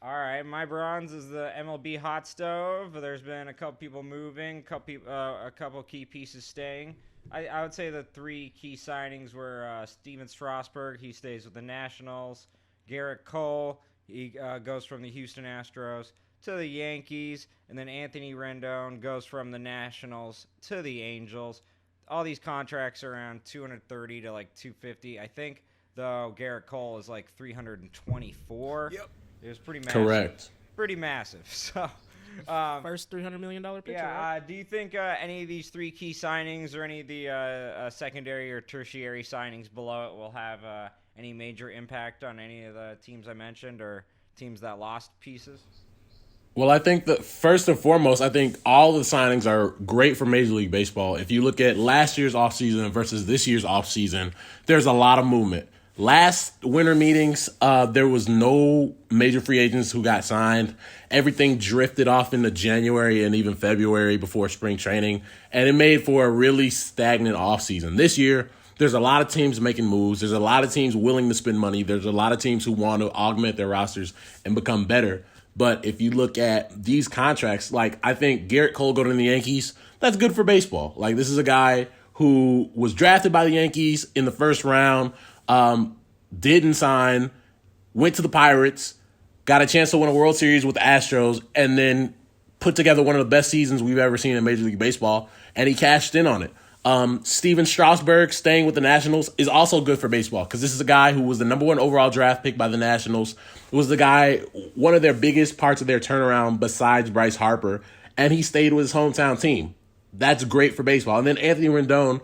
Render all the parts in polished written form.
All right, my bronze is the MLB hot stove. There's been a couple people moving, a couple key pieces staying. I would say the three key signings were Steven Strasburg. He stays with the Nationals. Garrett Cole. He goes from the Houston Astros to the Yankees, and then Anthony Rendon goes from the Nationals to the Angels. All these contracts are around 230 to like 250. I think though Garrett Cole is like 324. Yep. It was pretty massive. Correct. Pretty massive. So, First $300 million pitcher. yeah. Uh, Do you think any of these three key signings or any of the secondary or tertiary signings below it will have any major impact on any of the teams I mentioned or teams that lost pieces? Well, I think that first and foremost, I think all the signings are great for Major League Baseball. If you look at last year's offseason versus this year's offseason, there's a lot of movement. Last winter meetings, there was no major free agents who got signed. Everything drifted off into January and even February before spring training, and it made for a really stagnant offseason. This year, there's a lot of teams making moves. There's a lot of teams willing to spend money. There's a lot of teams who want to augment their rosters and become better. But if you look at these contracts, like I think Garrett Cole going to the Yankees, that's good for baseball. Like this is a guy who was drafted by the Yankees in the first round, didn't sign, went to the Pirates, got a chance to win a World Series with the Astros, and then put together one of the best seasons we've ever seen in Major League Baseball, and he cashed in on it. Steven Strasburg staying with the Nationals is also good for baseball because this is a guy who was the number one overall draft pick by the Nationals. It was the guy, one of their biggest parts of their turnaround besides Bryce Harper, and he stayed with his hometown team. That's great for baseball. And then Anthony Rendon,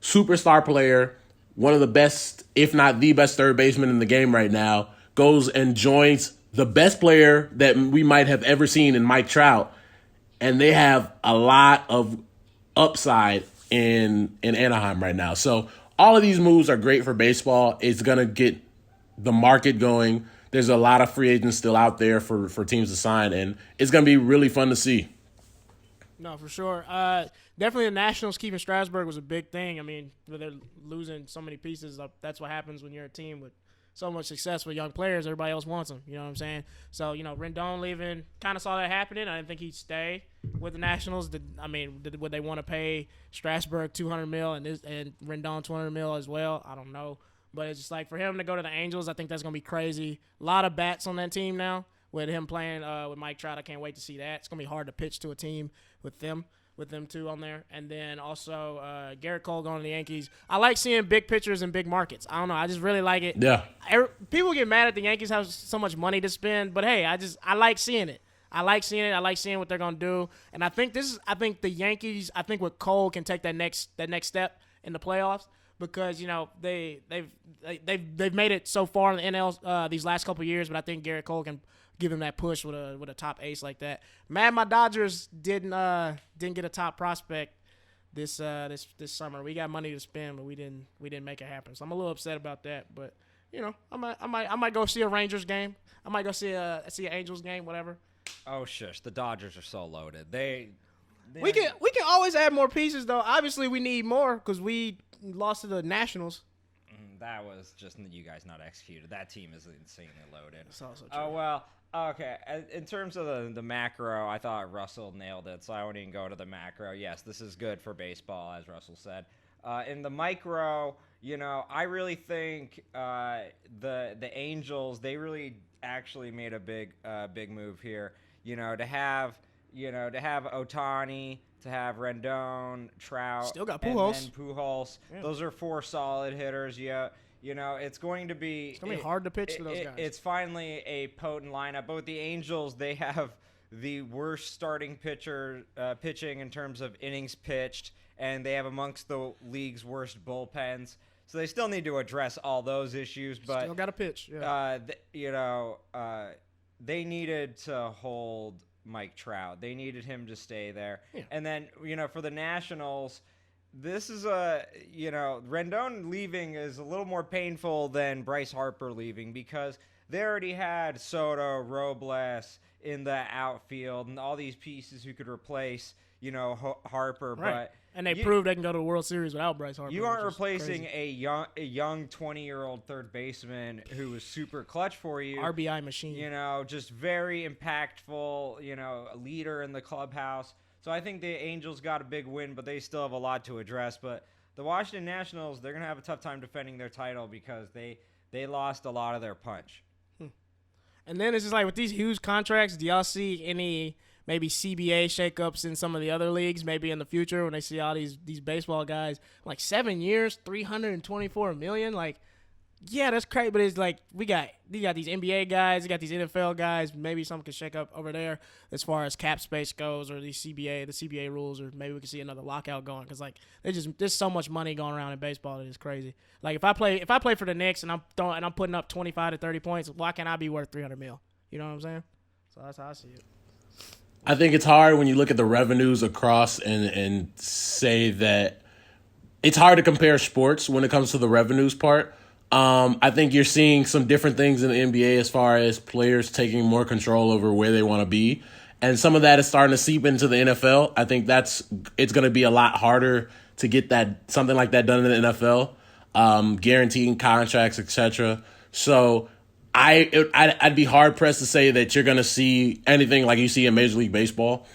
superstar player, one of the best, if not the best third baseman in the game right now, goes and joins the best player that we might have ever seen in Mike Trout. And they have a lot of upside in Anaheim right now. So all of these moves are great for baseball. It's going to get the market going. There's a lot of free agents still out there for teams to sign, and it's going to be really fun to see. No, for sure. Definitely the Nationals keeping Strasburg was a big thing. I mean, they're losing so many pieces. That's what happens when you're a team with so much success with young players. Everybody else wants them. You know what I'm saying? So, Rendon leaving, kind of saw that happening. I didn't think he'd stay with the Nationals. Would they want to pay Strasburg $200 million and Rendon $200 million as well? I don't know. But it's just like for him to go to the Angels, I think that's going to be crazy. A lot of bats on that team now. With him playing with Mike Trout, I can't wait to see that. It's going to be hard to pitch to a team with them two on there. And then also Garrett Cole going to the Yankees. I like seeing big pitchers in big markets. I don't know. I just really like it. Yeah. People get mad at the Yankees have so much money to spend, but hey, I like seeing it. I like seeing what they're going to do. And I think the Yankees, with Cole can take that next step in the playoffs. Because they've made it so far in the NL these last couple of years, but I think Garrett Cole can give him that push with a top ace like that. Mad, my Dodgers didn't get a top prospect this summer. We got money to spend, but we didn't make it happen. So I'm a little upset about that. But I might go see a Rangers game. I might go see an Angels game, whatever. Oh shush! The Dodgers are so loaded. We can always add more pieces though. Obviously, we need more because we lost to the Nationals. That was just you guys not executed. That team is insanely loaded. That's also true. Oh, well, okay. In terms of the macro, I thought Russell nailed it, so I won't even go to the macro. Yes, this is good for baseball, as Russell said. In the micro, I really think the Angels, they really actually made a big move here. To have Ohtani, to have Rendon, Trout, still got Pujols. And Pujols. Yeah. Those are four solid hitters. Yeah, it's going to be hard to pitch to those guys. It's finally a potent lineup. But with the Angels, they have the worst starting pitching in terms of innings pitched, and they have amongst the league's worst bullpens. So they still need to address all those issues. But still got to pitch. Yeah. They needed to hold Mike Trout. They needed him to stay there. Yeah. And then, for the Nationals, this is Rendon leaving is a little more painful than Bryce Harper leaving because they already had Soto, Robles in the outfield and all these pieces who could replace, Harper, Right. but And they proved they can go to the World Series without Bryce Harper. you aren't which is replacing crazy. a young 20-year-old third baseman who was super clutch for you. RBI machine. Just very impactful, a leader in the clubhouse. So I think the Angels got a big win, but they still have a lot to address. But the Washington Nationals, they're going to have a tough time defending their title because they lost a lot of their punch. And then it's just like with these huge contracts, do y'all see any maybe CBA shakeups in some of the other leagues maybe in the future when they see all these baseball guys like 7 years, $324 million? Like, yeah, that's crazy. But it's like you got these NBA guys, you got these NFL guys. Maybe something could shake up over there as far as cap space goes, or the CBA rules, or maybe we could see another lockout going because like there's so much money going around in baseball that is crazy. Like if I play for the Knicks and I'm putting up 25 to 30 points, why can't I be worth $300 million? You know what I'm saying? So that's how I see it. I think it's hard when you look at the revenues across and say that it's hard to compare sports when it comes to the revenues part. I think you're seeing some different things in the NBA as far as players taking more control over where they want to be. And some of that is starting to seep into the NFL. I think it's going to be a lot harder to get something like that done in the NFL, guaranteeing contracts, etc. So I'd be hard pressed to say that you're going to see anything like you see in Major League Baseball,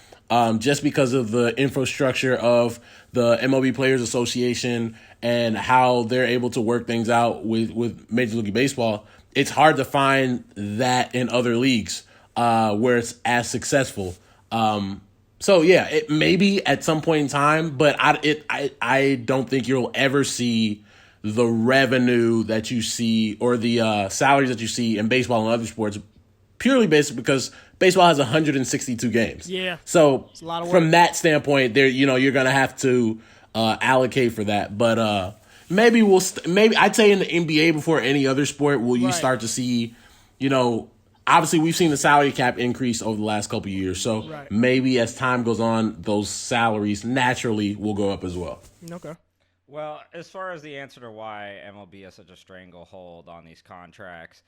just because of the infrastructure of the MLB Players Association and how they're able to work things out with Major League Baseball. It's hard to find that in other leagues where it's as successful. So yeah, it maybe at some point in time, but I don't think you'll ever see the revenue that you see or the salaries that you see in baseball and other sports, purely based because baseball has 162 games. Yeah. So it's a lot of work. From that standpoint, you're gonna have to allocate for that. But maybe maybe I'd say in the NBA before any other sport will you start to see, obviously we've seen the salary cap increase over the last couple of years. So maybe as time goes on, those salaries naturally will go up as well. Okay. Well, as far as the answer to why MLB has such a stranglehold on these contracts,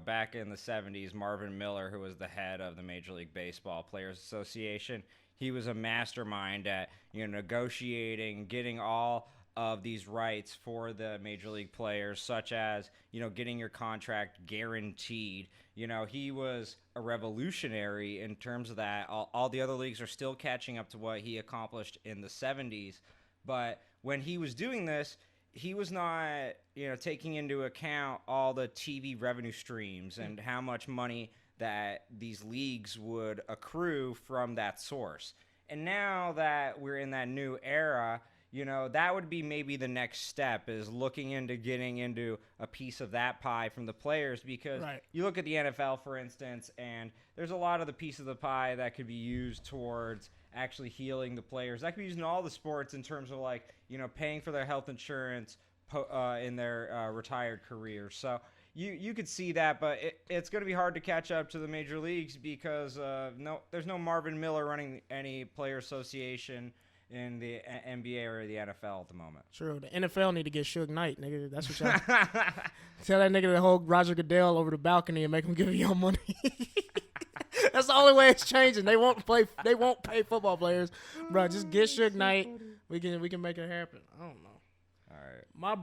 back in the 70s, Marvin Miller, who was the head of the Major League Baseball Players Association, he was a mastermind at negotiating, getting all of these rights for the major league players, such as getting your contract guaranteed. He was a revolutionary in terms of that. All the other leagues are still catching up to what he accomplished in the 70s, but when he was doing this, he was not, taking into account all the TV revenue streams and how much money that these leagues would accrue from that source. And now that we're in that new era, that would be maybe the next step, is looking into getting into a piece of that pie from the players, because you look at the NFL, for instance, and there's a lot of the piece of the pie that could be used towards actually healing the players. That could be used in all the sports in terms of paying for their health insurance in their retired careers. So you could see that, but it's going to be hard to catch up to the major leagues because there's no Marvin Miller running any player association in the NBA or the NFL at the moment. True. The NFL need to get Suge Knight, nigga. That's what y'all tell that nigga to hold Roger Goodell over the balcony and make him give you your money. That's the only way it's changing. They won't pay football players, bro. Just get Suge Knight. We can make it happen. I don't know. All right. My